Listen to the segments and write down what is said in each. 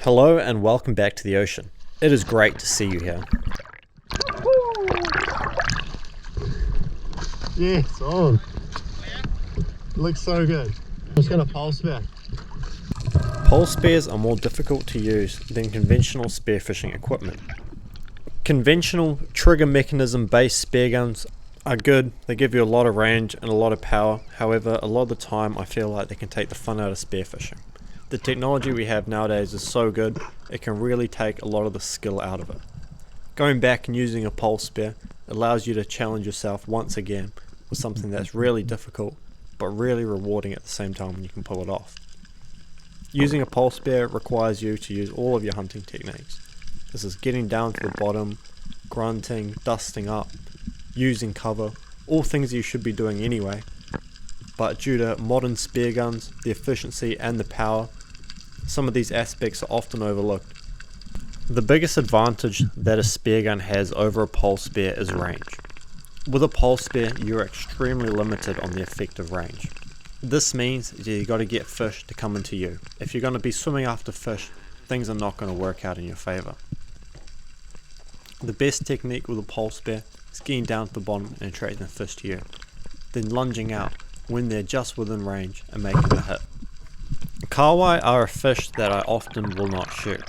Hello and welcome back to the ocean. It is great to see you here. Yes, on. It looks so good. I'm just gonna pole spear. Pole spears are more difficult to use than conventional spearfishing equipment. Conventional trigger mechanism based spear guns are good, they give you a lot of range and a lot of power. However, a lot of the time I feel like they can take the fun out of spearfishing. The technology we have nowadays is so good, it can really take a lot of the skill out of it. Going back and using a pole spear allows you to challenge yourself once again with something that's really difficult but really rewarding at the same time when you can pull it off. Using a pole spear requires you to use all of your hunting techniques. This is getting down to the bottom, grunting, dusting up, using cover, all things you should be doing anyway. But due to modern spear guns, the efficiency and the power, some of these aspects are often overlooked. The biggest advantage that a spear gun has over a pole spear is range. With a pole spear, you're extremely limited on the effective range. This means that you got to get fish to come into you. If you're going to be swimming after fish, things are not going to work out in your favour. The best technique with a pole spear is getting down to the bottom and attracting the fish to you, then lunging out when they're just within range and making a hit. Kahawai are a fish that I often will not shoot.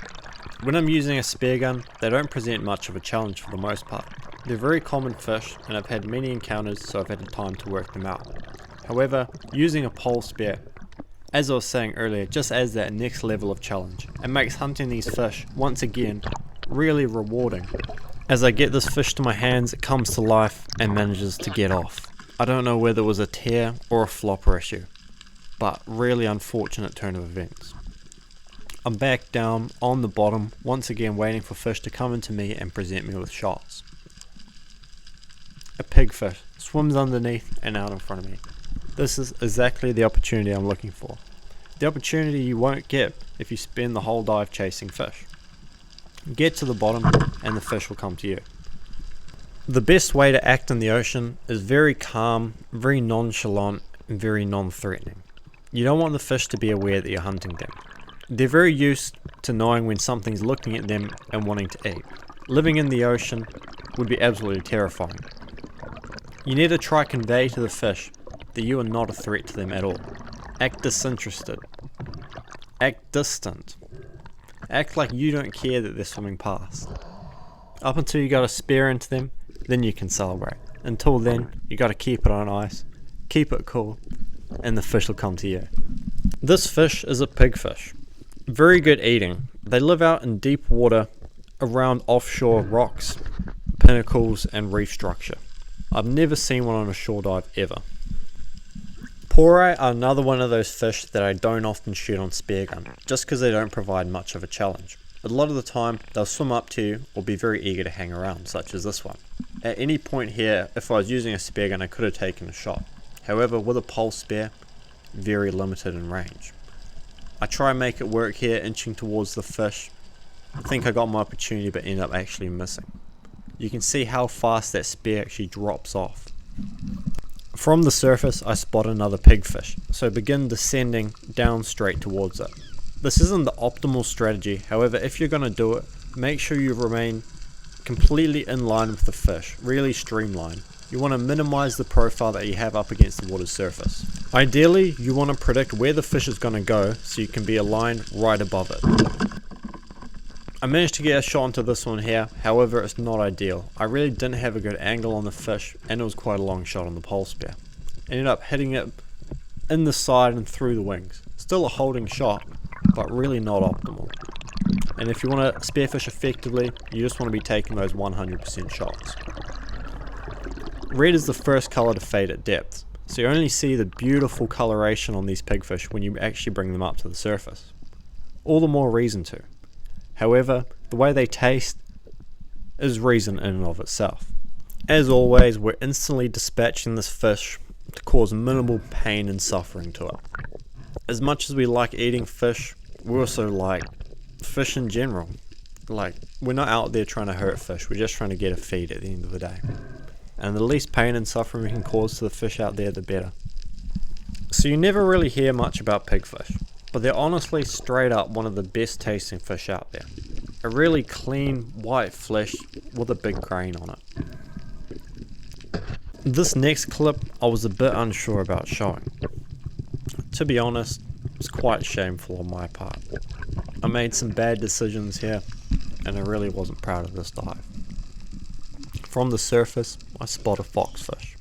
When I'm using a spear gun, they don't present much of a challenge for the most part. They're very common fish and I've had many encounters, so I've had the time to work them out. However, using a pole spear, as I was saying earlier, just adds that next level of challenge and makes hunting these fish, once again, really rewarding. As I get this fish to my hands, it comes to life and manages to get off. I don't know whether it was a tear or a flopper issue, but really unfortunate turn of events. I'm back down on the bottom, once again waiting for fish to come into me and present me with shots. A pigfish swims underneath and out in front of me. This is exactly the opportunity I'm looking for. The opportunity you won't get if you spend the whole dive chasing fish. Get to the bottom and the fish will come to you. The best way to act in the ocean is very calm, very nonchalant, and very non-threatening. You don't want the fish to be aware that you're hunting them. They're very used to knowing when something's looking at them and wanting to eat. Living in the ocean would be absolutely terrifying. You need to try convey to the fish that you are not a threat to them at all. Act disinterested. Act distant. Act like you don't care that they're swimming past. Up until you got a spear into them, then you can celebrate. Until then, you got to keep it on ice, keep it cool, and the fish will come to you. This fish is a pigfish. Very good eating. They live out in deep water around offshore rocks, pinnacles, and reef structure. I've never seen one on a shore dive ever. Porai are another one of those fish that I don't often shoot on spear gun, just because they don't provide much of a challenge. A lot of the time, they'll swim up to you or be very eager to hang around, such as this one. At any point here, if I was using a spear gun, I could have taken a shot. However, with a pole spear, very limited in range. I try and make it work here, inching towards the fish. I think I got my opportunity but ended up actually missing. You can see how fast that spear actually drops off. From the surface, I spot another pigfish, so begin descending down straight towards it. This isn't the optimal strategy, however, if you're going to do it, make sure you remain completely in line with the fish, really streamlined. You want to minimize the profile that you have up against the water's surface. Ideally, you want to predict where the fish is going to go so you can be aligned right above it. I managed to get a shot into this one here, however it's not ideal. I really didn't have a good angle on the fish and it was quite a long shot on the pole spear. Ended up hitting it in the side and through the wings. Still a holding shot, but really not optimal. And if you want to spearfish effectively, you just want to be taking those 100% shots. Red is the first colour to fade at depth, so you only see the beautiful coloration on these pigfish when you actually bring them up to the surface. All the more reason to. However, the way they taste is reason in and of itself. As always, we're instantly dispatching this fish to cause minimal pain and suffering to it. As much as we like eating fish, we also like fish in general. Like, we're not out there trying to hurt fish, we're just trying to get a feed at the end of the day. And the least pain and suffering we can cause to the fish out there, the better. So you never really hear much about pigfish. but they're honestly straight up one of the best tasting fish out there. A really clean white flesh with a big grain on it. This next clip I was a bit unsure about showing. To be honest, it was quite shameful on my part. I made some bad decisions here and I really wasn't proud of this dive. From the surface I spot a foxfish.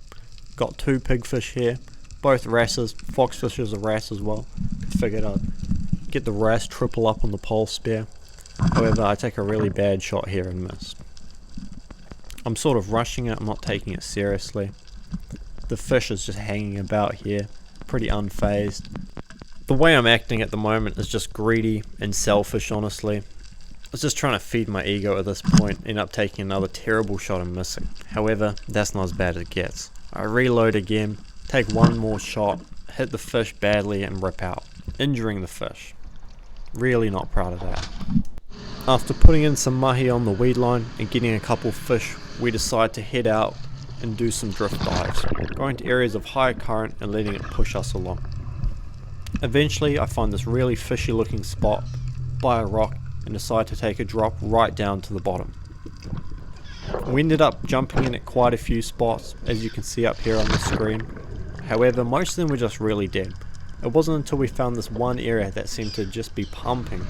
Got 2 pigfish here, both wrasses. Foxfish is a wrasse as well. Figured I'd get the wrasse triple up on the pole spear. However, I take a really bad shot here and miss. I'm sort of rushing it, I'm not taking it seriously. The fish is just hanging about here, pretty unfazed. The way I'm acting at the moment is just greedy and selfish, honestly. I was just trying to feed my ego at this point, end up taking another terrible shot and missing. However, that's not as bad as it gets. I reload again, take one more shot, hit the fish badly and rip out, injuring the fish. Really not proud of that. After putting in some mahi on the weed line and getting a couple fish, we decide to head out and do some drift dives, going to areas of high current and letting it push us along. Eventually I find this really fishy looking spot by a rock and decide to take a drop right down to the bottom. We ended up jumping in at quite a few spots, as you can see up here on the screen. However, most of them were just really dead. It wasn't until we found this one area that seemed to just be pumping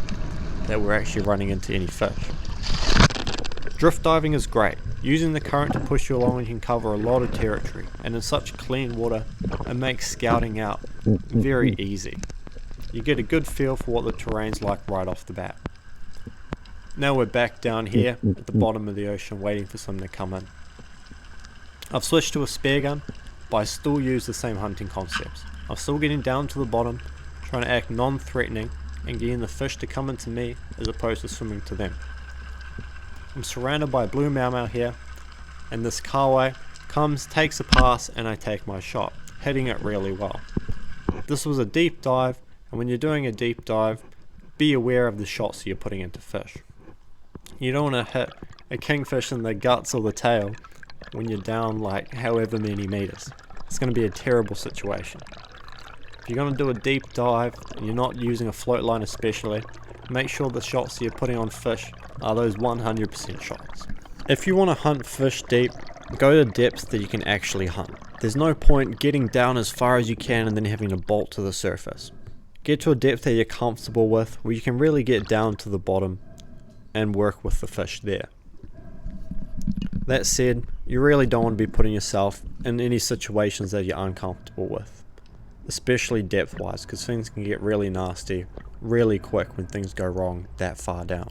that we're actually running into any fish. Drift diving is great. Using the current to push you along, you can cover a lot of territory, and in such clean water it makes scouting out very easy. You get a good feel for what the terrain's like right off the bat. Now we're back down here at the bottom of the ocean waiting for something to come in. I've switched to a speargun, but I still use the same hunting concepts. I'm still getting down to the bottom, trying to act non-threatening and getting the fish to come into me as opposed to swimming to them. I'm surrounded by blue mau here, and this kahawai comes, takes a pass, and I take my shot, hitting it really well. This was a deep dive, and when you're doing a deep dive, be aware of the shots you're putting into fish. You don't want to hit a kingfish in the guts or the tail when you're down like however many meters. It's going to be a terrible situation. If you're going to do a deep dive and you're not using a float line especially, make sure the shots you're putting on fish are those 100% shots. If you want to hunt fish deep, go to depths that you can actually hunt. There's no point getting down as far as you can and then having to bolt to the surface. Get to a depth that you're comfortable with, where you can really get down to the bottom and work with the fish there. That said, you really don't want to be putting yourself in any situations that you're uncomfortable with, especially depth wise, because things can get really nasty really quick when things go wrong that far down.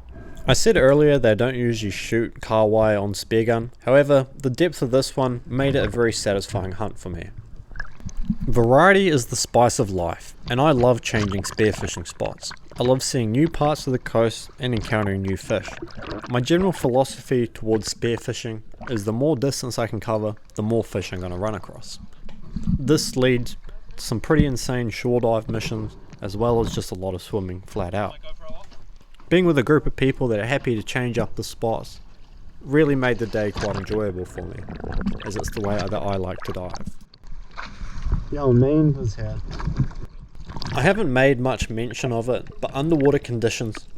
I said earlier that I don't usually shoot kahawai on speargun, however the depth of this one made it a very satisfying hunt for me. Variety is the spice of life, and I love changing spearfishing spots. I love seeing new parts of the coast and encountering new fish. My general philosophy towards spearfishing is the more distance I can cover, the more fish I'm going to run across. This leads to some pretty insane shore dive missions, as well as just a lot of swimming flat out. Being with a group of people that are happy to change up the spots really made the day quite enjoyable for me, as it's the way that I like to dive. Yo, main was here. I haven't made much mention of it, but underwater conditions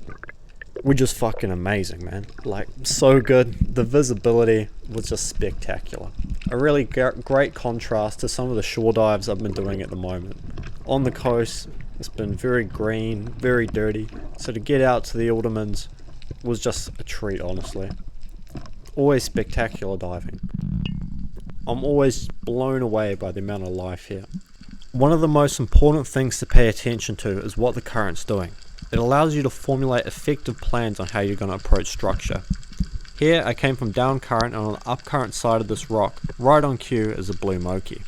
were just fucking amazing, man. Like, so good. The visibility was just spectacular. A really great contrast to some of the shore dives I've been doing at the moment. On the coast, it's been very green, very dirty, so to get out to the Aldermans was just a treat, honestly. Always spectacular diving. I'm always blown away by the amount of life here. One of the most important things to pay attention to is what the current's doing. It allows you to formulate effective plans on how you're going to approach structure. Here I came from down current, and on the up current side of this rock, right on cue, is a blue moki.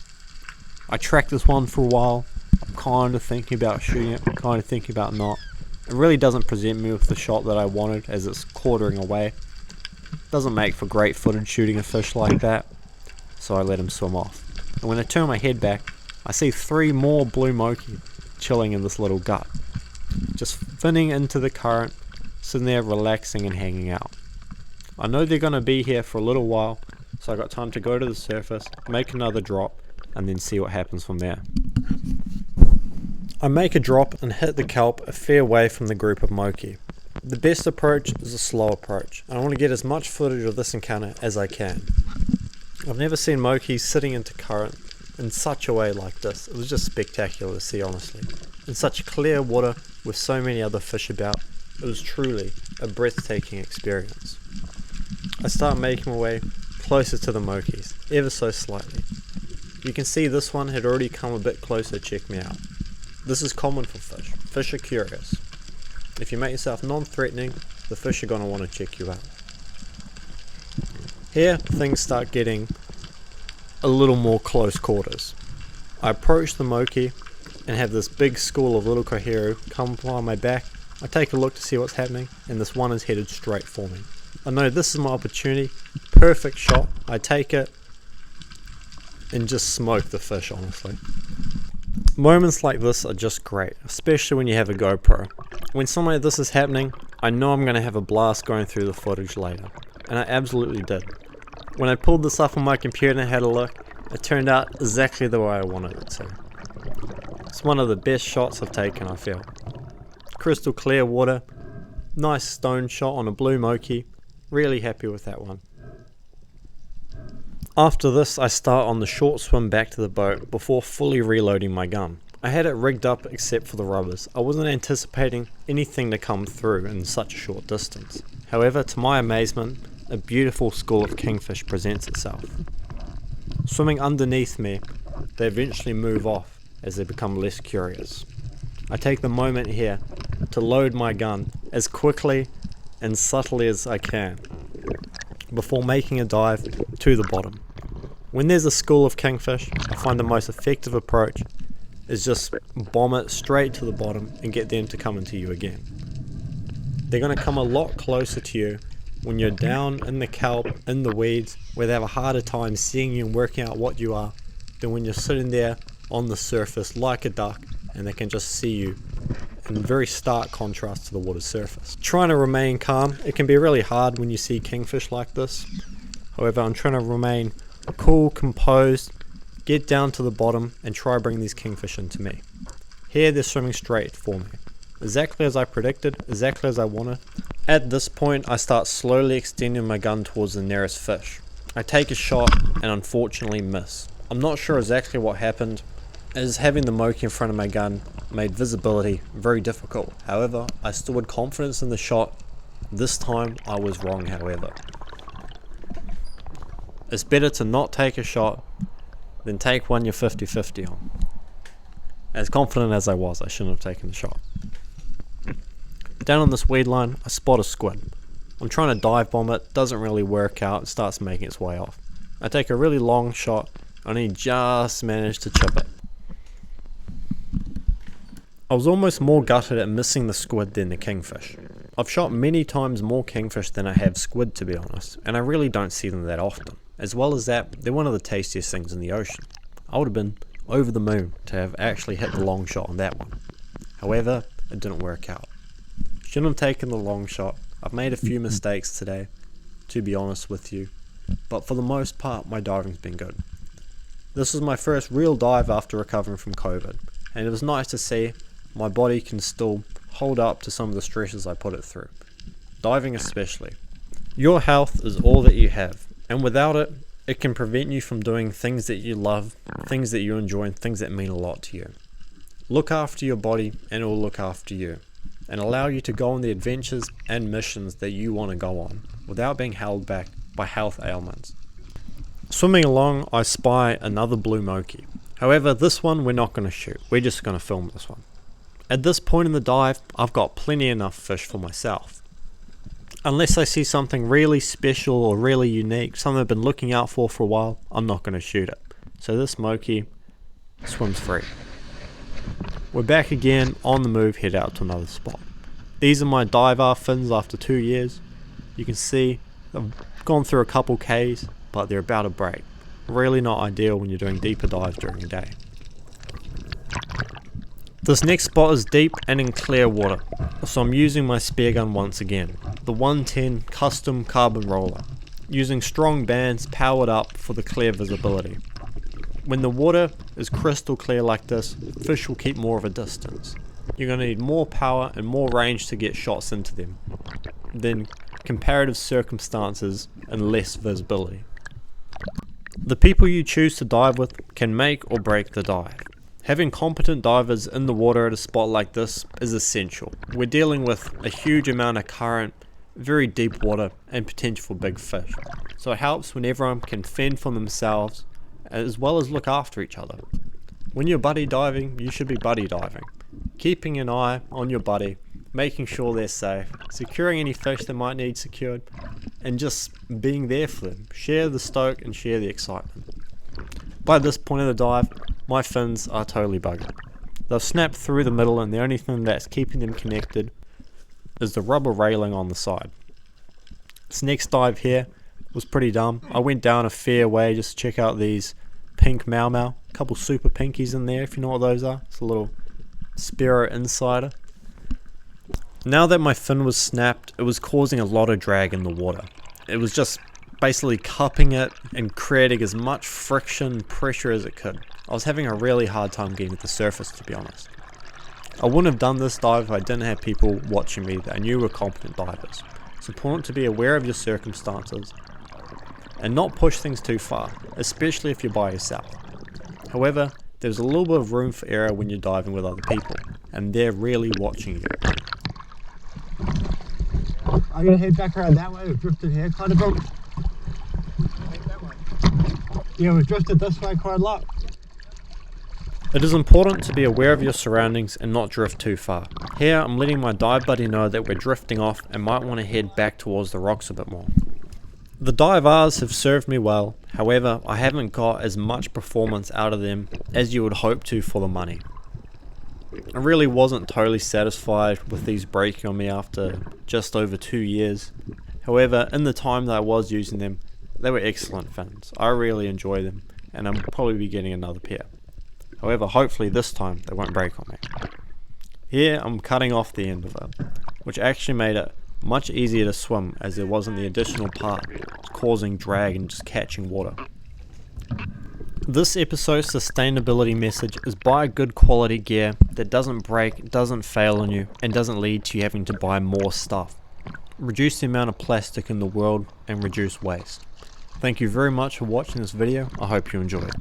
I tracked this one for a while. I'm kind of thinking about shooting it, kind of thinking about not. It really doesn't present me with the shot that I wanted, as it's quartering away. Doesn't make for great footage shooting a fish like that, so I let him swim off. And when I turn my head back, I see 3 more blue moki chilling in this little gut, just finning into the current, sitting there relaxing and hanging out. I know they're going to be here for a little while, so I got time to go to the surface, make another drop, and then see what happens from there. I make a drop and hit the kelp a fair way from the group of moki. The best approach is a slow approach, and I want to get as much footage of this encounter as I can. I've never seen moki sitting into current in such a way like this. It was just spectacular to see, honestly. In such clear water with so many other fish about, it was truly a breathtaking experience. I start making my way closer to the mokis, ever so slightly. You can see this one had already come a bit closer to check me out. This is common for fish. Fish are curious. If you make yourself non-threatening, the fish are going to want to check you out. Here, things start getting a little more close quarters. I approach the moki and have this big school of little koheru come on my back. I take a look to see what's happening, and this one is headed straight for me. I know this is my opportunity. Perfect shot. I take it and just smoke the fish, honestly. Moments like this are just great, especially when you have a GoPro. When something like this is happening, I know I'm going to have a blast going through the footage later, and I absolutely did. When I pulled this up on my computer and had a look, it turned out exactly the way I wanted it to. It's one of the best shots I've taken, I feel. Crystal clear water, nice stone shot on a blue moki, really happy with that one. After this, I start on the short swim back to the boat before fully reloading my gun. I had it rigged up except for the rubbers. I wasn't anticipating anything to come through in such a short distance. However, to my amazement, a beautiful school of kingfish presents itself. Swimming underneath me, they eventually move off as they become less curious. I take the moment here to load my gun as quickly and subtly as I can before making a dive to the bottom. When there's a school of kingfish, I find the most effective approach is just bomb it straight to the bottom and get them to come into you again. They're going to come a lot closer to you when you're down in the kelp, in the weeds, where they have a harder time seeing you and working out what you are, than when you're sitting there on the surface like a duck and they can just see you in very stark contrast to the water's surface. Trying to remain calm, it can be really hard when you see kingfish like this. However, I'm trying to remain cool, composed, get down to the bottom and try bring these kingfish into me. Here they're swimming straight for me. Exactly as I predicted, exactly as I wanted. At this point I start slowly extending my gun towards the nearest fish. I take a shot and unfortunately miss. I'm not sure exactly what happened, as having the moki in front of my gun made visibility very difficult. However, I still had confidence in the shot. This time I was wrong, however. It's better to not take a shot than take one you're 50-50 on. As confident as I was, I shouldn't have taken the shot. Down on this weed line, I spot a squid. I'm trying to dive bomb it, doesn't really work out, it starts making its way off. I take a really long shot, only just managed to chip it. I was almost more gutted at missing the squid than the kingfish. I've shot many times more kingfish than I have squid, to be honest, and I really don't see them that often. As well as that, they're one of the tastiest things in the ocean. I would have been over the moon to have actually hit the long shot on that one. However, it didn't work out. Shouldn't have taken the long shot. I've made a few mistakes today, to be honest with you, but for the most part my diving's been good. This was my first real dive after recovering from COVID, and it was nice to see my body can still hold up to some of the stresses I put it through. Diving especially. Your health is all that you have, and without it, it can prevent you from doing things that you love, things that you enjoy, and things that mean a lot to you. Look after your body and it will look after you, and allow you to go on the adventures and missions that you want to go on without being held back by health ailments. Swimming along, I spy another blue moki. However, this one we're not going to shoot, we're just going to film this one. At this point in the dive, I've got plenty enough fish for myself. Unless I see something really special or really unique, something I've been looking out for a while, I'm not going to shoot it. So this moki swims free. We're back again, on the move, head out to another spot. These are my dive fins after 2 years. You can see I've gone through a couple Ks, but they're about to break. Really not ideal when you're doing deeper dives during the day. This next spot is deep and in clear water, so I'm using my speargun once again, the 110 custom carbon roller, using strong bands powered up for the clear visibility. When the water is crystal clear like this, fish will keep more of a distance. You're going to need more power and more range to get shots into them than comparative circumstances and less visibility. The people you choose to dive with can make or break the dive. Having competent divers in the water at a spot like this is essential. We're dealing with a huge amount of current, very deep water, and potential for big fish. So it helps when everyone can fend for themselves as well as look after each other. When you're buddy diving, you should be buddy diving. Keeping an eye on your buddy, making sure they're safe, securing any fish they might need secured, and just being there for them. Share the stoke and share the excitement. By this point of the dive, my fins are totally buggered. They've snapped through the middle and the only thing that's keeping them connected is the rubber railing on the side. This next dive here was pretty dumb. I went down a fair way just to check out these pink mau mau. A couple super pinkies in there if you know what those are. It's a little Spearo Insider. Now that my fin was snapped, it was causing a lot of drag in the water. It was just basically cupping it and creating as much friction and pressure as it could. I was having a really hard time getting to the surface, to be honest. I wouldn't have done this dive if I didn't have people watching me that I knew were competent divers. It's important to be aware of your circumstances and not push things too far, especially if you're by yourself. However, there's a little bit of room for error when you're diving with other people, and they're really watching you. I'm gonna head back around that way. We've drifted here quite a bit. Yeah, we've drifted this way quite a lot. It is important to be aware of your surroundings and not drift too far. Here I'm letting my dive buddy know that we're drifting off and might want to head back towards the rocks a bit more. The dive R's have served me well, however I haven't got as much performance out of them as you would hope to for the money. I really wasn't totally satisfied with these breaking on me after just over 2 years. However, in the time that I was using them, they were excellent fins. I really enjoy them and I'll probably be getting another pair. However, hopefully this time they won't break on me. Here I'm cutting off the end of it, which actually made it much easier to swim as there wasn't the additional part causing drag and just catching water. This episode's sustainability message is buy good quality gear that doesn't break, doesn't fail on you, and doesn't lead to you having to buy more stuff. Reduce the amount of plastic in the world and reduce waste. Thank you very much for watching this video. I hope you enjoyed.